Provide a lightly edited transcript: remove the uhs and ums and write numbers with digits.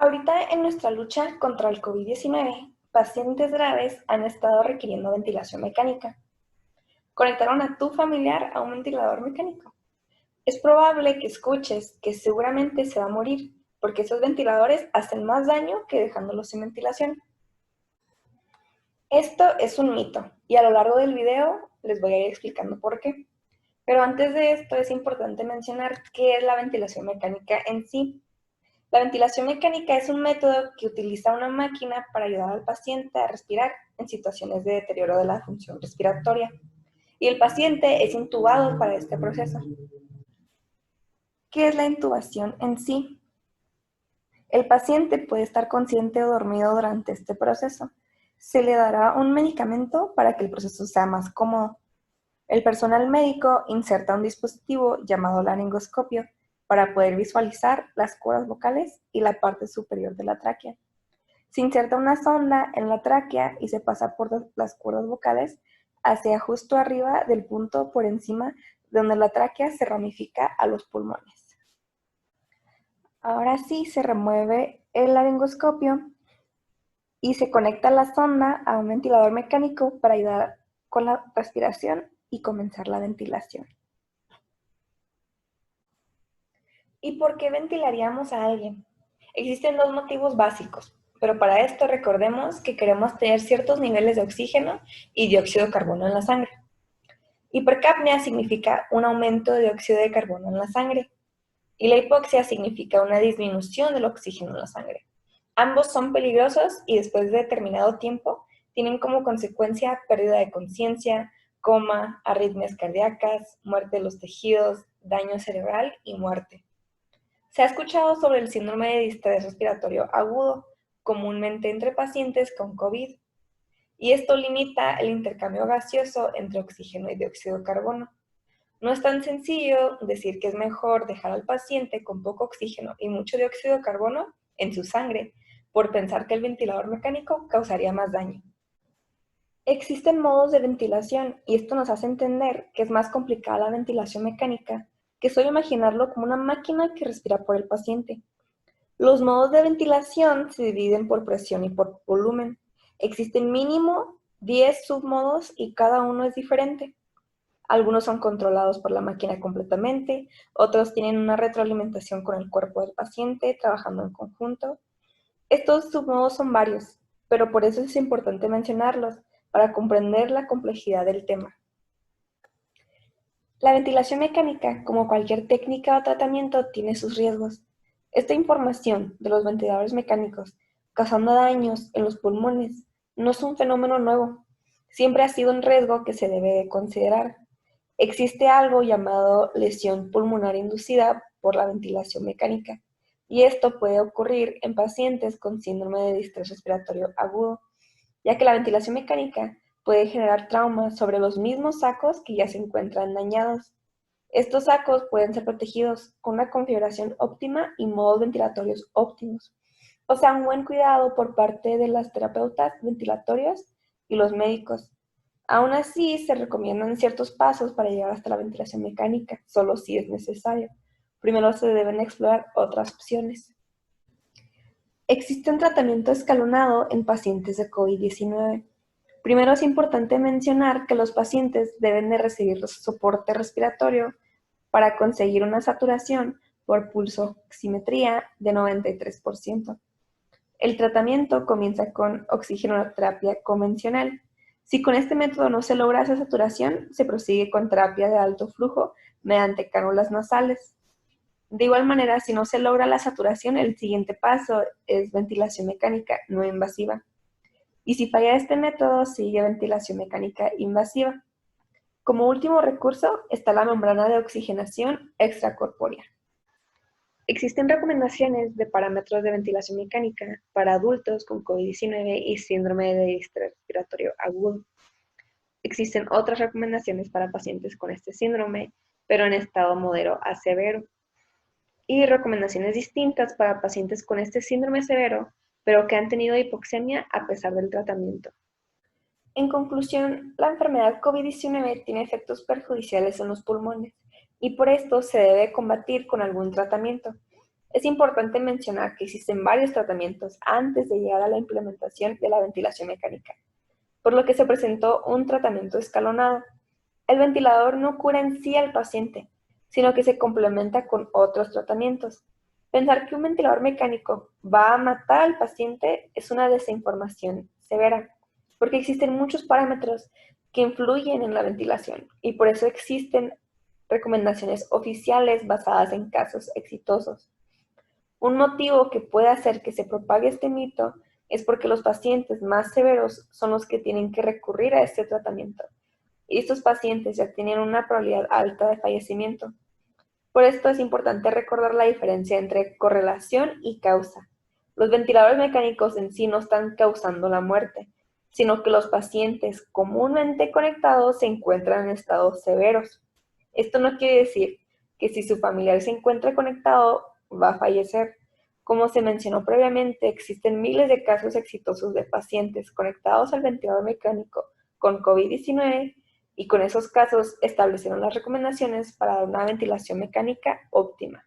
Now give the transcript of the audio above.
Ahorita en nuestra lucha contra el COVID-19, pacientes graves han estado requiriendo ventilación mecánica. Conectaron a tu familiar a un ventilador mecánico. Es probable que escuches que seguramente se va a morir, porque esos ventiladores hacen más daño que dejándolos sin ventilación. Esto es un mito, y a lo largo del video les voy a ir explicando por qué. Pero antes de esto es importante mencionar qué es la ventilación mecánica en sí. La ventilación mecánica es un método que utiliza una máquina para ayudar al paciente a respirar en situaciones de deterioro de la función respiratoria. Y el paciente es intubado para este proceso. ¿Qué es la intubación en sí? El paciente puede estar consciente o dormido durante este proceso. Se le dará un medicamento para que el proceso sea más cómodo. El personal médico inserta un dispositivo llamado laringoscopio para poder visualizar las cuerdas vocales y la parte superior de la tráquea. Se inserta una sonda en la tráquea y se pasa por las cuerdas vocales hacia justo arriba del punto por encima donde la tráquea se ramifica a los pulmones. Ahora sí se remueve el laringoscopio y se conecta la sonda a un ventilador mecánico para ayudar con la respiración y comenzar la ventilación. ¿Y por qué ventilaríamos a alguien? Existen dos motivos básicos, pero para esto recordemos que queremos tener ciertos niveles de oxígeno y dióxido de carbono en la sangre. Hipercapnia significa un aumento de dióxido de carbono en la sangre y la hipoxia significa una disminución del oxígeno en la sangre. Ambos son peligrosos y después de determinado tiempo tienen como consecuencia pérdida de conciencia, coma, arritmias cardíacas, muerte de los tejidos, daño cerebral y muerte. Se ha escuchado sobre el síndrome de distrés respiratorio agudo, comúnmente entre pacientes con COVID, y esto limita el intercambio gaseoso entre oxígeno y dióxido de carbono. No es tan sencillo decir que es mejor dejar al paciente con poco oxígeno y mucho dióxido de carbono en su sangre, por pensar que el ventilador mecánico causaría más daño. Existen modos de ventilación y esto nos hace entender que es más complicada la ventilación mecánica que solo imaginarlo como una máquina que respira por el paciente. Los modos de ventilación se dividen por presión y por volumen. Existen mínimo 10 submodos y cada uno es diferente. Algunos son controlados por la máquina completamente, otros tienen una retroalimentación con el cuerpo del paciente trabajando en conjunto. Estos submodos son varios, pero por eso es importante mencionarlos para comprender la complejidad del tema. La ventilación mecánica, como cualquier técnica o tratamiento, tiene sus riesgos. Esta información de los ventiladores mecánicos causando daños en los pulmones no es un fenómeno nuevo. Siempre ha sido un riesgo que se debe de considerar. Existe algo llamado lesión pulmonar inducida por la ventilación mecánica, y esto puede ocurrir en pacientes con síndrome de distrés respiratorio agudo, ya que la ventilación mecánica puede generar traumas sobre los mismos sacos que ya se encuentran dañados. Estos sacos pueden ser protegidos con una configuración óptima y modos ventilatorios óptimos. O sea, un buen cuidado por parte de las terapeutas ventilatorios y los médicos. Aún así, se recomiendan ciertos pasos para llegar hasta la ventilación mecánica, solo si es necesario. Primero se deben explorar otras opciones. Existe un tratamiento escalonado en pacientes de COVID-19. Primero es importante mencionar que los pacientes deben de recibir soporte respiratorio para conseguir una saturación por pulso oximetría de 93%. El tratamiento comienza con oxigenoterapia convencional. Si con este método no se logra esa saturación, se prosigue con terapia de alto flujo mediante cánulas nasales. De igual manera, si no se logra la saturación, el siguiente paso es ventilación mecánica no invasiva. Y si falla este método, sigue ventilación mecánica invasiva. Como último recurso está la membrana de oxigenación extracorpórea. Existen recomendaciones de parámetros de ventilación mecánica para adultos con COVID-19 y síndrome de distrés respiratorio agudo. Existen otras recomendaciones para pacientes con este síndrome, pero en estado moderado a severo. Y recomendaciones distintas para pacientes con este síndrome severo, pero que han tenido hipoxemia a pesar del tratamiento. En conclusión, la enfermedad COVID-19 tiene efectos perjudiciales en los pulmones y por esto se debe combatir con algún tratamiento. Es importante mencionar que existen varios tratamientos antes de llegar a la implementación de la ventilación mecánica, por lo que se presentó un tratamiento escalonado. El ventilador no cura en sí al paciente, sino que se complementa con otros tratamientos. Pensar que un ventilador mecánico va a matar al paciente es una desinformación severa, porque existen muchos parámetros que influyen en la ventilación y por eso existen recomendaciones oficiales basadas en casos exitosos. Un motivo que puede hacer que se propague este mito es porque los pacientes más severos son los que tienen que recurrir a este tratamiento y estos pacientes ya tienen una probabilidad alta de fallecimiento. Por esto es importante recordar la diferencia entre correlación y causa. Los ventiladores mecánicos en sí no están causando la muerte, sino que los pacientes comúnmente conectados se encuentran en estados severos. Esto no quiere decir que si su familiar se encuentra conectado va a fallecer. Como se mencionó previamente, existen miles de casos exitosos de pacientes conectados al ventilador mecánico con COVID-19 y con esos casos establecieron las recomendaciones para una ventilación mecánica óptima.